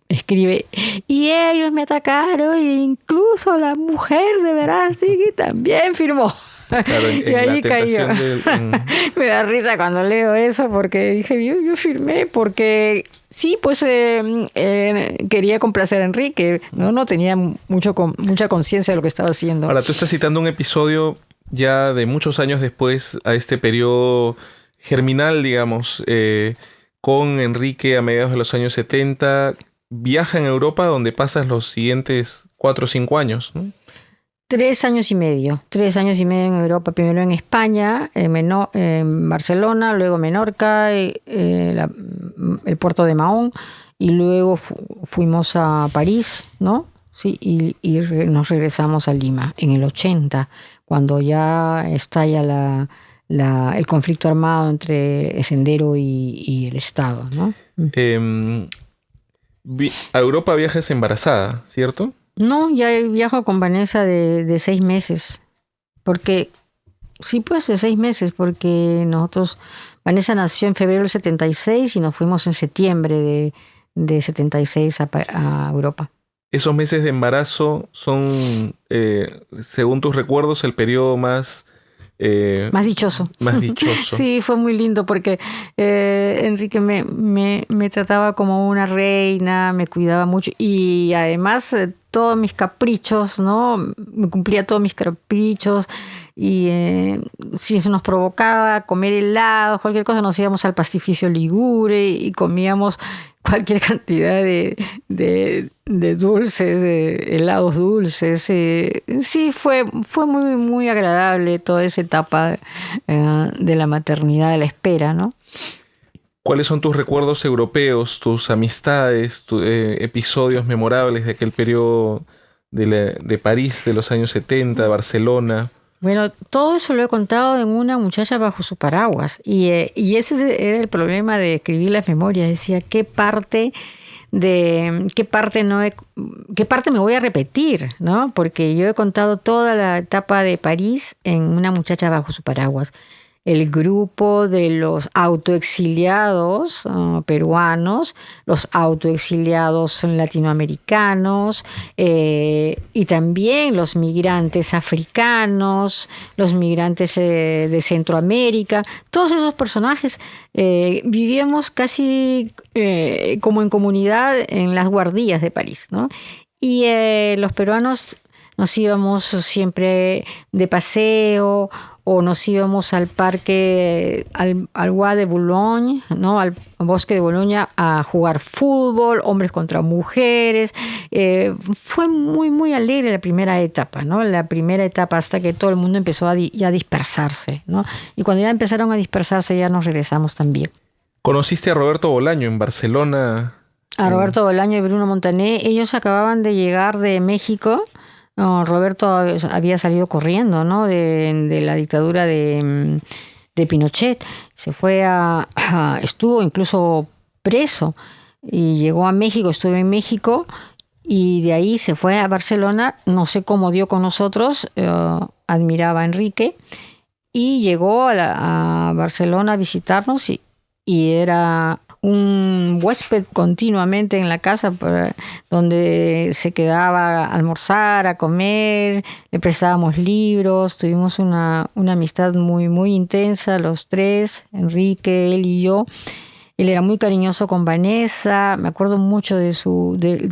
[SPEAKER 2] escribe, y ellos me atacaron e incluso la mujer de Verástegui también firmó.
[SPEAKER 1] Claro,
[SPEAKER 2] y ahí cayó. Me da risa cuando leo eso porque dije, yo firmé porque sí, pues quería complacer a Enrique, no tenía mucha conciencia de lo que estaba haciendo.
[SPEAKER 1] Ahora, tú estás citando un episodio ya de muchos años después a este periodo germinal, digamos, con Enrique a mediados de los años 70, viaja en Europa donde pasas los siguientes 4 o 5 años, ¿no?
[SPEAKER 2] 3 años y medio en Europa, primero en España, en Barcelona, luego Menorca, el puerto de Mahón, y luego fuimos a París, ¿no? Sí, y nos regresamos a Lima en el 80, cuando ya estalla el conflicto armado entre Sendero y el Estado, ¿no?
[SPEAKER 1] A Europa viajas embarazada, ¿cierto?
[SPEAKER 2] No, ya viajo con Vanessa de 6 meses. Porque, sí, pues de 6 meses, porque Vanessa nació en febrero del 76 y nos fuimos en septiembre de 76 a Europa.
[SPEAKER 1] Esos meses de embarazo son, según tus recuerdos, el periodo más
[SPEAKER 2] Más dichoso.
[SPEAKER 1] más dichoso.
[SPEAKER 2] Sí, fue muy lindo porque Enrique me trataba como una reina, me cuidaba mucho y además todos mis caprichos, ¿no? Me cumplía todos mis caprichos y si eso nos provocaba comer helados, cualquier cosa, nos íbamos al Pastificio Ligure y comíamos cualquier cantidad de dulces, de helados dulces. Sí, fue muy, muy agradable toda esa etapa de la maternidad, de la espera, ¿no?
[SPEAKER 1] ¿Cuáles son tus recuerdos europeos, tus amistades, episodios memorables de aquel periodo de París de los años 70, de Barcelona?
[SPEAKER 2] Bueno, todo eso lo he contado en Una muchacha bajo su paraguas. Y ese era el problema de escribir las memorias. Decía, ¿qué parte qué parte me voy a repetir? ¿No? Porque yo he contado toda la etapa de París en Una muchacha bajo su paraguas. El grupo de los autoexiliados peruanos, los autoexiliados latinoamericanos y también los migrantes africanos, los migrantes de Centroamérica. Todos esos personajes vivíamos casi como en comunidad en las guardias de París, ¿no? Y los peruanos nos íbamos siempre de paseo o nos íbamos al parque, al Bois de Boulogne, ¿no? Al bosque de Bolonia a jugar fútbol, hombres contra mujeres. Fue muy, muy alegre la primera etapa, ¿no? La primera etapa hasta que todo el mundo empezó ya a dispersarse, ¿no? Y cuando ya empezaron a dispersarse ya nos regresamos también.
[SPEAKER 1] ¿Conociste a Roberto Bolaño en Barcelona?
[SPEAKER 2] A Roberto Bolaño y Bruno Montané, ellos acababan de llegar de México. No, Roberto había salido corriendo, ¿no? de la dictadura de Pinochet. Se fue estuvo incluso preso y llegó a México, estuvo en México y de ahí se fue a Barcelona. No sé cómo dio con nosotros, admiraba a Enrique y llegó a Barcelona a visitarnos y era un huésped continuamente en la casa donde se quedaba a almorzar, a comer, le prestábamos libros, tuvimos una amistad muy, muy intensa, los tres, Enrique, él y yo. Él era muy cariñoso con Vanessa, me acuerdo mucho del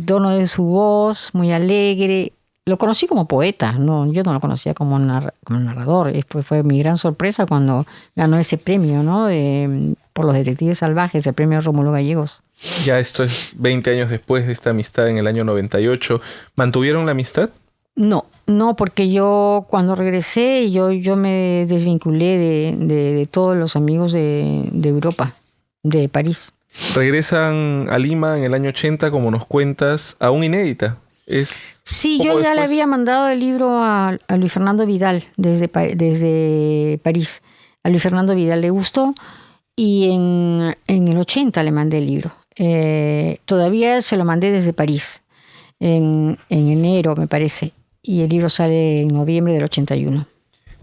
[SPEAKER 2] tono de su voz, muy alegre. Lo conocí como poeta, no, yo no lo conocía como narrador. Fue mi gran sorpresa cuando ganó ese premio, ¿no? Por los Detectives Salvajes, el premio Rómulo Gallegos.
[SPEAKER 1] Ya esto es 20 años después de esta amistad en el año 98. ¿Mantuvieron la amistad?
[SPEAKER 2] No, porque yo cuando regresé yo me desvinculé de todos los amigos de Europa, de París.
[SPEAKER 1] Regresan a Lima en el año 80, como nos cuentas, aún inédita.
[SPEAKER 2] Sí, yo ya le había mandado el libro a Luis Fernando Vidal desde París. A Luis Fernando Vidal le gustó y en el 80 le mandé el libro. Todavía se lo mandé desde París, en enero me parece, y el libro sale en noviembre del 81.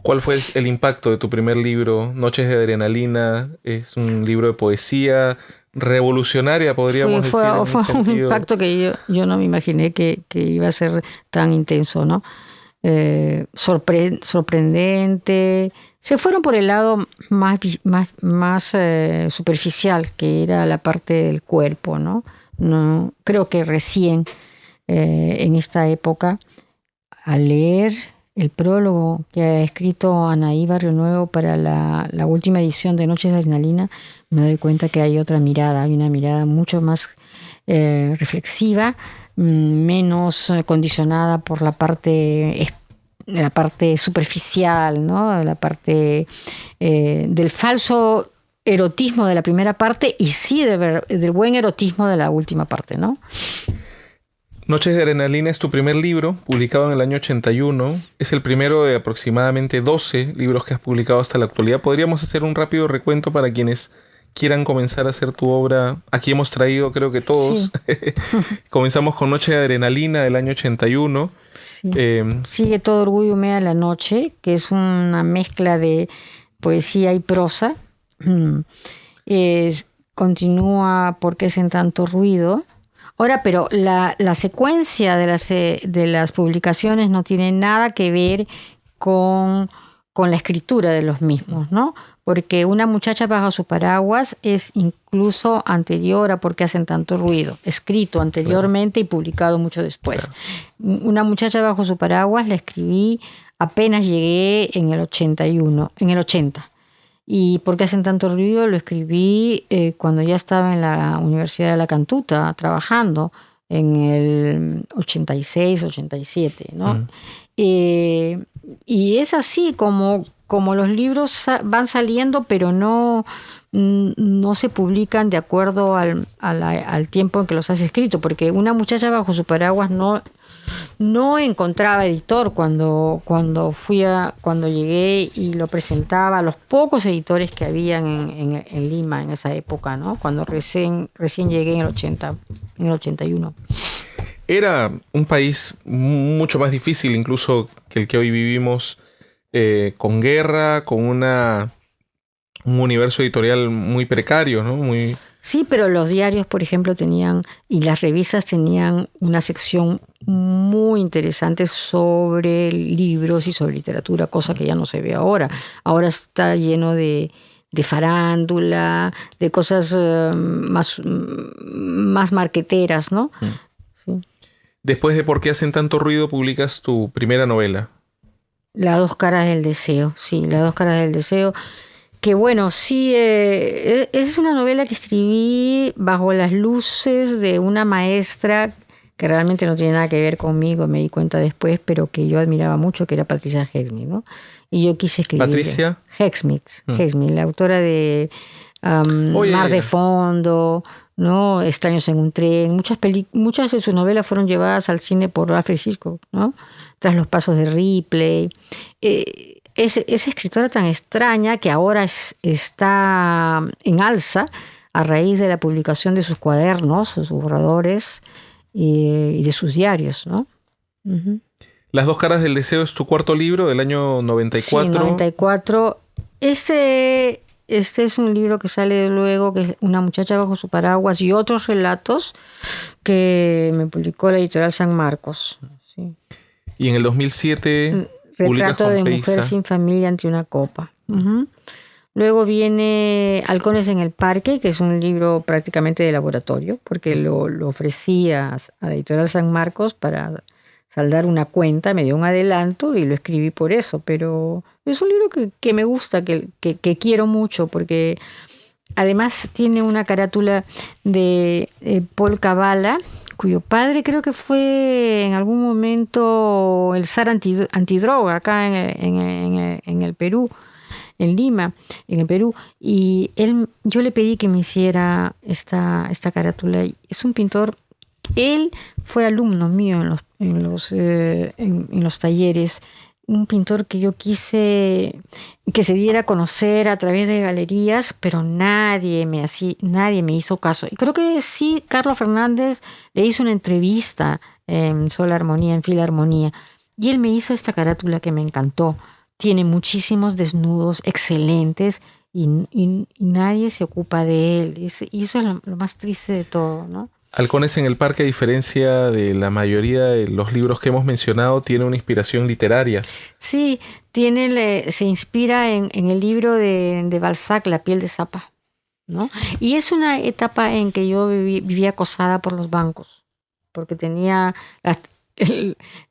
[SPEAKER 1] ¿Cuál fue el impacto de tu primer libro? Noches de Adrenalina, es un libro de poesía revolucionaria, podríamos decir.
[SPEAKER 2] Fue un impacto que yo no me imaginé que iba a ser tan intenso, ¿no? Sorprendente. Se fueron por el lado más superficial, que era la parte del cuerpo, ¿no? No creo que recién en esta época, al leer el prólogo que ha escrito Anaí Barrio Nuevo para la última edición de Noches de Adrenalina, me doy cuenta que hay otra mirada, hay una mirada mucho más reflexiva, menos condicionada por la parte superficial, ¿no? La parte del falso erotismo de la primera parte y sí del buen erotismo de la última parte, ¿no?
[SPEAKER 1] Noches de Adrenalina es tu primer libro, publicado en el año 81. Es el primero de aproximadamente 12 libros que has publicado hasta la actualidad. ¿Podríamos hacer un rápido recuento para quienes quieran comenzar a hacer tu obra, aquí hemos traído, creo que todos. Sí. Comenzamos con Noche de Adrenalina del año 81.
[SPEAKER 2] Sí. Sigue Todo Orgullo Humea la Noche, que es una mezcla de poesía y prosa. Continúa ¿Por qué hacen tanto ruido? Ahora, pero la secuencia de las publicaciones no tiene nada que ver con la escritura de los mismos, ¿no? Porque Una muchacha bajo su paraguas es incluso anterior a ¿Por qué hacen tanto ruido? Escrito anteriormente y publicado mucho después. Una muchacha bajo su paraguas la escribí apenas llegué en el 81, en el 80. Y ¿Por qué hacen tanto ruido? Lo escribí cuando ya estaba en la Universidad de La Cantuta trabajando en el 86, 87, ¿no? Y es así como los libros van saliendo, pero no se publican de acuerdo al tiempo en que los has escrito, porque Una muchacha bajo su paraguas no encontraba editor cuando llegué y lo presentaba a los pocos editores que habían en Lima en esa época, ¿no? Cuando recién llegué en el 81.
[SPEAKER 1] Era un país mucho más difícil incluso que el que hoy vivimos, con guerra, con un universo editorial muy precario, ¿no?
[SPEAKER 2] Sí, pero los diarios, por ejemplo, y las revistas tenían una sección muy interesante sobre libros y sobre literatura, cosa que ya no se ve ahora. Ahora está lleno de farándula, de cosas más marqueteras, ¿no?
[SPEAKER 1] Sí. Después de ¿Por qué hacen tanto ruido? Publicas tu primera novela.
[SPEAKER 2] Las dos caras del deseo, sí, Las dos caras del deseo. Que bueno, sí, es una novela que escribí bajo las luces de una maestra que realmente no tiene nada que ver conmigo, me di cuenta después, pero que yo admiraba mucho, que era Patricia Highsmith, ¿no? Y yo quise escribir...
[SPEAKER 1] ¿Patricia?
[SPEAKER 2] Highsmith, la autora de Mar de Fondo, ¿no? Extraños en un tren. Muchas de sus novelas fueron llevadas al cine por Alfred Hitchcock, ¿no? Tras los pasos de Ripley. Esa escritora tan extraña que ahora está en alza a raíz de la publicación de sus cuadernos, sus borradores y de sus diarios, ¿no? Uh-huh.
[SPEAKER 1] Las dos caras del deseo es tu cuarto libro del año 94.
[SPEAKER 2] Sí, 94. Este es un libro que sale luego, que es Una muchacha bajo su paraguas y otros relatos que me publicó la editorial San Marcos. Sí.
[SPEAKER 1] Y en el 2007...
[SPEAKER 2] Retrato de mujer sin familia ante una copa. Uh-huh. Luego viene Halcones en el Parque, que es un libro prácticamente de laboratorio, porque lo ofrecí a la editorial San Marcos para saldar una cuenta, me dio un adelanto y lo escribí por eso. Pero es un libro que me gusta, que quiero mucho, porque además tiene una carátula de Paul Kavala, cuyo padre creo que fue en algún momento el zar antidroga acá en el Perú, en Lima, en el Perú. Y yo le pedí que me hiciera esta carátula. Es un pintor, él fue alumno mío en los talleres. Un pintor que yo quise que se diera a conocer a través de galerías, pero nadie me hizo caso. Y creo que sí, Carlos Fernández le hizo una entrevista en Sol Armonía, en Filarmonía, y él me hizo esta carátula que me encantó. Tiene muchísimos desnudos excelentes y nadie se ocupa de él. Y eso es lo más triste de todo, ¿no?
[SPEAKER 1] Halcones en el Parque, a diferencia de la mayoría de los libros que hemos mencionado, tiene una inspiración literaria.
[SPEAKER 2] Sí, se inspira en el libro de Balzac, La piel de Zapa, ¿no? Y es una etapa en que yo vivía acosada por los bancos, porque tenía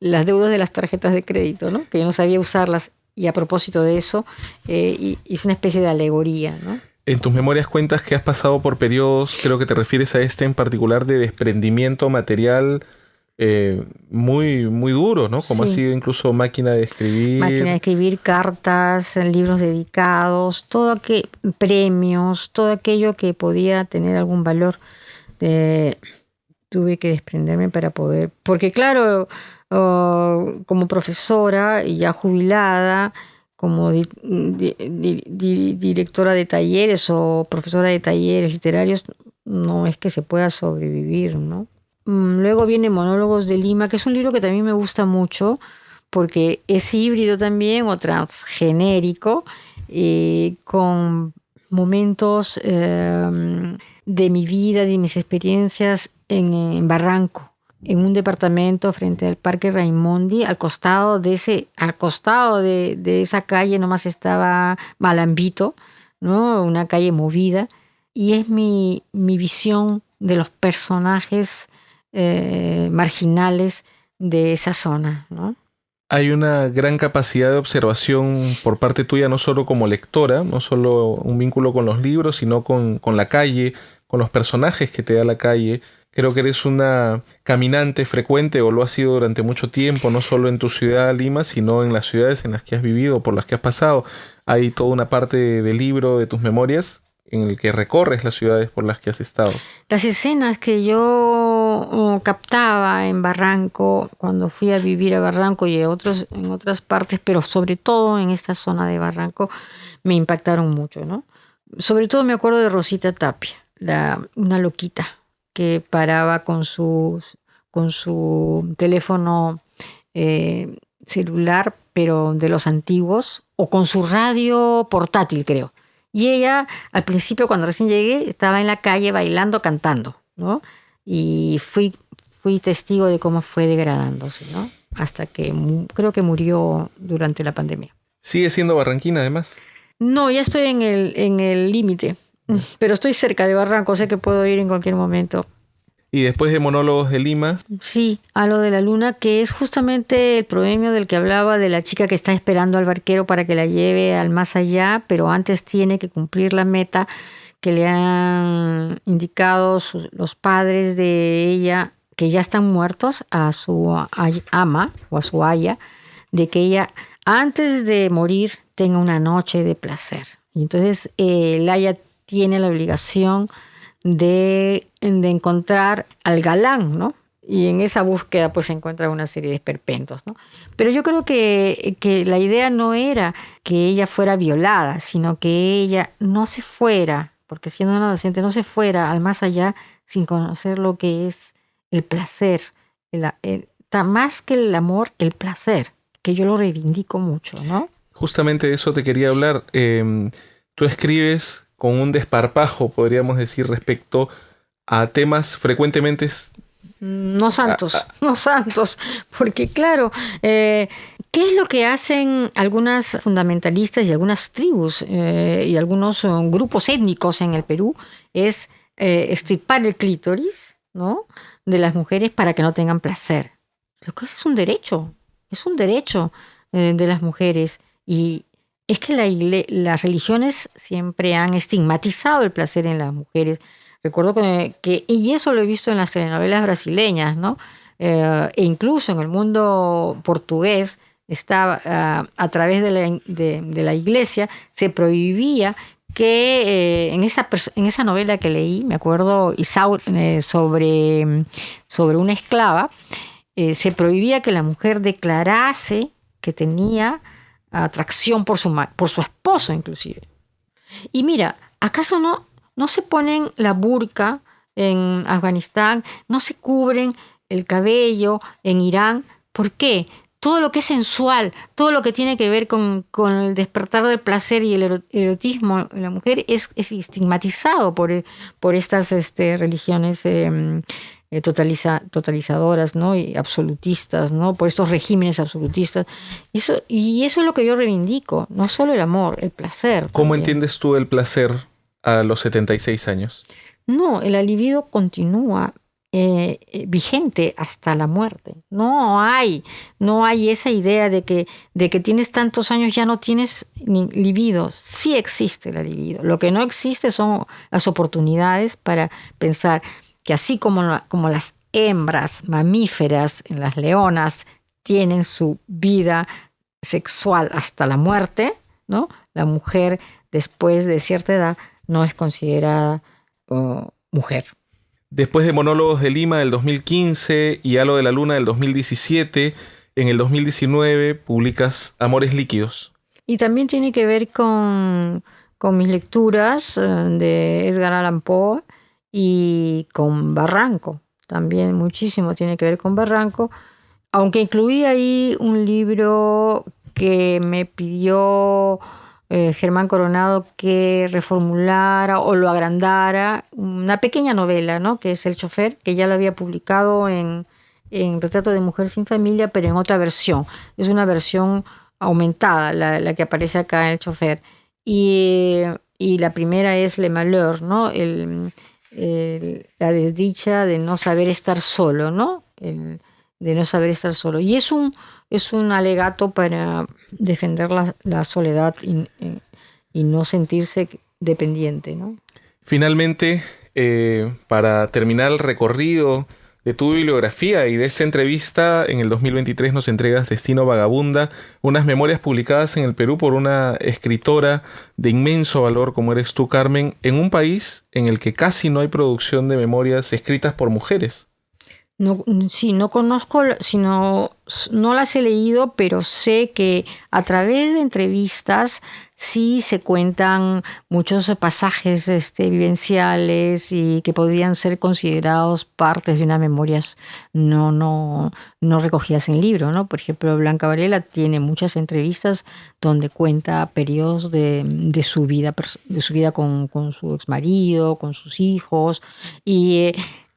[SPEAKER 2] las deudas de las tarjetas de crédito, ¿no? Que yo no sabía usarlas, y a propósito de eso, hice una especie de alegoría, ¿no?
[SPEAKER 1] En tus memorias cuentas que has pasado por periodos, creo que te refieres a este en particular, de desprendimiento material muy, muy duro, ¿no? Como
[SPEAKER 2] sí.
[SPEAKER 1] Ha sido incluso Máquina de escribir.
[SPEAKER 2] Máquina de escribir, cartas, libros dedicados, premios, todo aquello que podía tener algún valor. Tuve que desprenderme para poder... Porque claro, como profesora y ya jubilada, como directora de talleres o profesora de talleres literarios, no es que se pueda sobrevivir, ¿no? Luego viene Monólogos de Lima, que es un libro que también me gusta mucho, porque es híbrido también o transgenérico, con momentos de mi vida, de mis experiencias en Barranco, en un departamento frente al Parque Raimondi. Al costado de esa calle nomás estaba Malambito, ¿no? Una calle movida, y es mi visión de los personajes marginales de esa zona, ¿no?
[SPEAKER 1] Hay una gran capacidad de observación por parte tuya, no solo como lectora, no solo un vínculo con los libros, sino con la calle, con los personajes que te da la calle. Creo que eres una caminante frecuente, o lo has sido durante mucho tiempo, no solo en tu ciudad, Lima, sino en las ciudades en las que has vivido, por las que has pasado. Hay toda una parte del libro, de tus memorias, en el que recorres las ciudades por las que has estado.
[SPEAKER 2] Las escenas que yo captaba en Barranco, cuando fui a vivir a Barranco y en otras partes, pero sobre todo en esta zona de Barranco, me impactaron mucho, ¿no? Sobre todo me acuerdo de Rosita Tapia, una loquita que paraba con su teléfono celular, pero de los antiguos, o con su radio portátil, creo. Y ella, al principio, cuando recién llegué, estaba en la calle bailando, cantando, ¿no? Y fui testigo de cómo fue degradándose, ¿no? Hasta que creo que murió durante la pandemia.
[SPEAKER 1] ¿Sigue siendo barranquina, además?
[SPEAKER 2] No, ya estoy en el límite, pero estoy cerca de Barranco, sé que puedo ir en cualquier momento.
[SPEAKER 1] Y después de Monólogos de Lima...
[SPEAKER 2] Sí, Halo de la Luna, que es justamente el proemio del que hablaba, de la chica que está esperando al barquero para que la lleve al más allá, pero antes tiene que cumplir la meta que le han indicado los padres de ella, que ya están muertos, a su ama o a su aya, de que ella antes de morir tenga una noche de placer. Y entonces el aya tiene la obligación de encontrar al galán, ¿no? Y en esa búsqueda pues se encuentra una serie de esperpentos, ¿no? Pero yo creo que la idea no era que ella fuera violada, sino que ella no se fuera, porque siendo una adolescente, no se fuera al más allá sin conocer lo que es el placer, más que el amor, el placer, que yo lo reivindico mucho, ¿no?
[SPEAKER 1] Justamente de eso te quería hablar. Tú escribes con un desparpajo, podríamos decir, respecto a temas frecuentemente...
[SPEAKER 2] No santos, porque claro, ¿qué es lo que hacen algunas fundamentalistas y algunas tribus y algunos grupos étnicos en el Perú? Es extirpar el clítoris, ¿no?, de las mujeres para que no tengan placer. Lo que es un derecho de las mujeres, y es que las religiones siempre han estigmatizado el placer en las mujeres. Recuerdo y eso lo he visto en las telenovelas brasileñas, ¿no? E incluso en el mundo portugués, a través de la iglesia, se prohibía que en esa novela que leí, me acuerdo, sobre una esclava, se prohibía que la mujer declarase que tenía atracción por su esposo, inclusive. Y mira, ¿acaso no se ponen la burka en Afganistán? ¿No se cubren el cabello en Irán? ¿Por qué? Todo lo que es sensual, todo lo que tiene que ver con el despertar del placer y el erotismo en la mujer es estigmatizado por estas religiones totalizadoras, ¿no?, y absolutistas, ¿no?, por estos regímenes absolutistas. Y eso es lo que yo reivindico, no solo el amor, el placer.
[SPEAKER 1] ¿Cómo
[SPEAKER 2] también.
[SPEAKER 1] entiendes tú el placer a los 76 años?
[SPEAKER 2] No, el libido continúa vigente hasta la muerte. No hay esa idea de que tienes tantos años ya no tienes libido. Sí existe la libido. Lo que no existe son las oportunidades para pensar que así como las hembras mamíferas, las leonas, tienen su vida sexual hasta la muerte, ¿no?, la mujer después de cierta edad no es considerada mujer.
[SPEAKER 1] Después de Monólogos de Lima del 2015 y Halo de la Luna del 2017, en el 2019 publicas Amores Líquidos.
[SPEAKER 2] Y también tiene que ver con mis lecturas de Edgar Allan Poe y con Barranco. También muchísimo tiene que ver con Barranco, aunque incluí ahí un libro que me pidió Germán Coronado que reformulara o lo agrandara, una pequeña novela, ¿no? Que es El chofer, que ya lo había publicado en Retrato de Mujer sin Familia, pero en otra versión. Es una versión aumentada, la que aparece acá en El chofer. Y la primera es Le Malheur, ¿no? La desdicha de no saber estar solo, ¿no? De no saber estar solo. Y es un alegato para defender la soledad y no sentirse dependiente, ¿no?
[SPEAKER 1] Finalmente, para terminar el recorrido de tu bibliografía y de esta entrevista, en el 2023 nos entregas Destino Vagabunda, unas memorias publicadas en el Perú por una escritora de inmenso valor como eres tú, Carmen, en un país en el que casi no hay producción de memorias escritas por mujeres.
[SPEAKER 2] No, sí, no conozco, no las he leído, pero sé que a través de entrevistas sí se cuentan muchos pasajes vivenciales y que podrían ser considerados partes de unas memorias no recogidas en libro, ¿no? Por ejemplo, Blanca Varela tiene muchas entrevistas donde cuenta periodos de su vida con su exmarido, con sus hijos y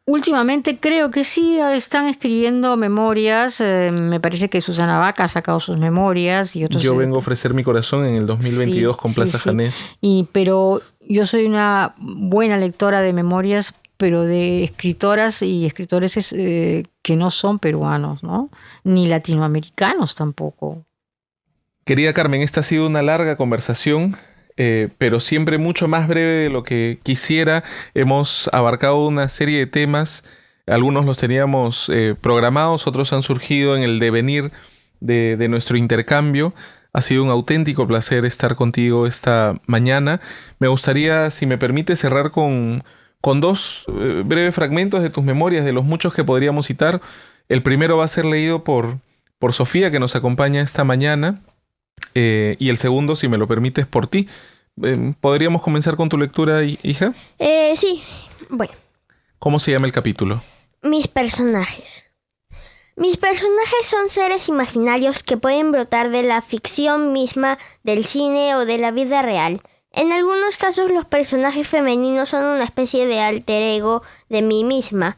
[SPEAKER 2] últimamente creo que sí están escribiendo memorias. Me parece que Susana Vaca ha sacado sus memorias y otros.
[SPEAKER 1] Yo vengo a ofrecer mi corazón en el 2022 con Plaza Janés.
[SPEAKER 2] Pero yo soy una buena lectora de memorias, pero de escritoras y escritores que no son peruanos, ¿no? Ni latinoamericanos tampoco.
[SPEAKER 1] Querida Carmen, esta ha sido una larga conversación. Pero siempre mucho más breve de lo que quisiera. Hemos abarcado una serie de temas, algunos los teníamos programados, otros han surgido en el devenir de nuestro intercambio. Ha sido un auténtico placer estar contigo esta mañana. Me gustaría, si me permite, cerrar con dos breves fragmentos de tus memorias, de los muchos que podríamos citar. El primero va a ser leído por Sofía, que nos acompaña esta mañana. Y el segundo, si me lo permites, por ti. ¿Podríamos comenzar con tu lectura, hija?
[SPEAKER 3] Sí, bueno.
[SPEAKER 1] ¿Cómo se llama el capítulo?
[SPEAKER 3] Mis personajes. Mis personajes son seres imaginarios que pueden brotar de la ficción misma, del cine o de la vida real. En algunos casos los personajes femeninos son una especie de alter ego de mí misma.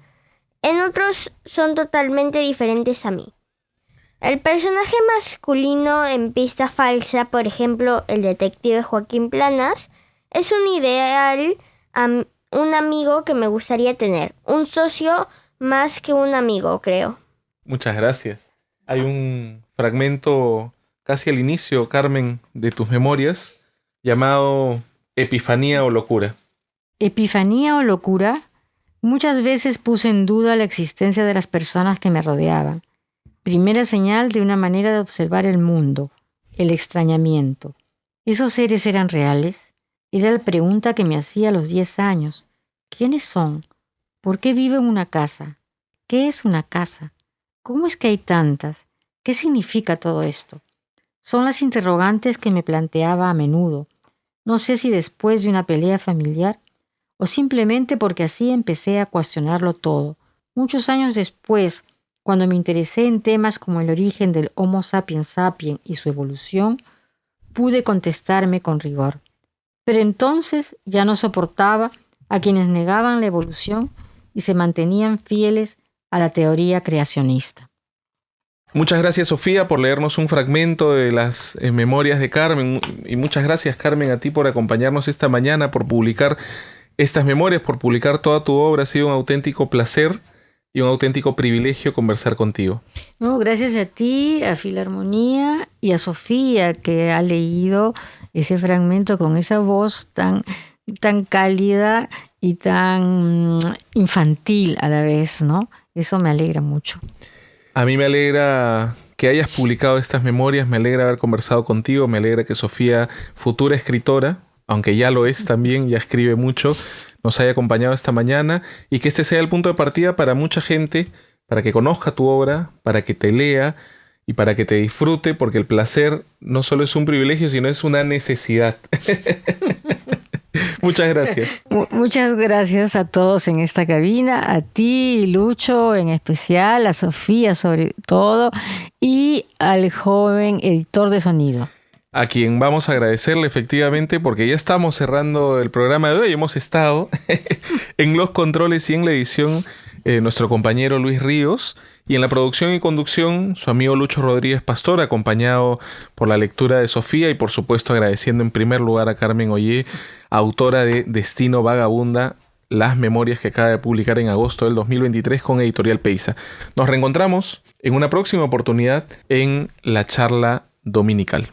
[SPEAKER 3] En otros son totalmente diferentes a mí. El personaje masculino en Pista Falsa, por ejemplo, el detective Joaquín Planas, es un ideal, un amigo que me gustaría tener. Un socio más que un amigo, creo.
[SPEAKER 1] Muchas gracias. Hay un fragmento casi al inicio, Carmen, de tus memorias, llamado Epifanía o Locura.
[SPEAKER 2] Epifanía o locura. Muchas veces puse en duda la existencia de las personas que me rodeaban. Primera señal de una manera de observar el mundo, el extrañamiento. ¿Esos seres eran reales? Era la pregunta que me hacía a los 10 años. ¿Quiénes son? ¿Por qué vivo en una casa? ¿Qué es una casa? ¿Cómo es que hay tantas? ¿Qué significa todo esto? Son las interrogantes que me planteaba a menudo. No sé si después de una pelea familiar o simplemente porque así empecé a cuestionarlo todo. Muchos años después, cuando me interesé en temas como el origen del Homo sapiens sapiens y su evolución, pude contestarme con rigor. Pero entonces ya no soportaba a quienes negaban la evolución y se mantenían fieles a la teoría creacionista.
[SPEAKER 1] Muchas gracias, Sofía, por leernos un fragmento de las memorias de Carmen. Y muchas gracias, Carmen, a ti por acompañarnos esta mañana, por publicar estas memorias, por publicar toda tu obra. Ha sido un auténtico placer y un auténtico privilegio conversar contigo.
[SPEAKER 2] No, gracias a ti, a Filarmonía y a Sofía, que ha leído ese fragmento con esa voz tan cálida y tan infantil a la vez, ¿no? Eso me alegra mucho.
[SPEAKER 1] A mí me alegra que hayas publicado estas memorias, me alegra haber conversado contigo, me alegra que Sofía, futura escritora, aunque ya lo es también, ya escribe mucho, nos haya acompañado esta mañana y que este sea el punto de partida para mucha gente, para que conozca tu obra, para que te lea y para que te disfrute, porque el placer no solo es un privilegio, sino es una necesidad. Muchas gracias.
[SPEAKER 2] Muchas gracias a todos en esta cabina, a ti, Lucho, en especial, a Sofía sobre todo, y al joven editor de sonido.
[SPEAKER 1] A quien vamos a agradecerle efectivamente, porque ya estamos cerrando el programa de hoy. Hemos estado en los controles y en la edición nuestro compañero Luis Ríos, y en la producción y conducción su amigo Lucho Rodríguez Pastor, acompañado por la lectura de Sofía, y por supuesto agradeciendo en primer lugar a Carmen Ollé, autora de Destino Vagabunda, las memorias que acaba de publicar en agosto del 2023 con Editorial Peisa. Nos reencontramos en una próxima oportunidad en la charla dominical.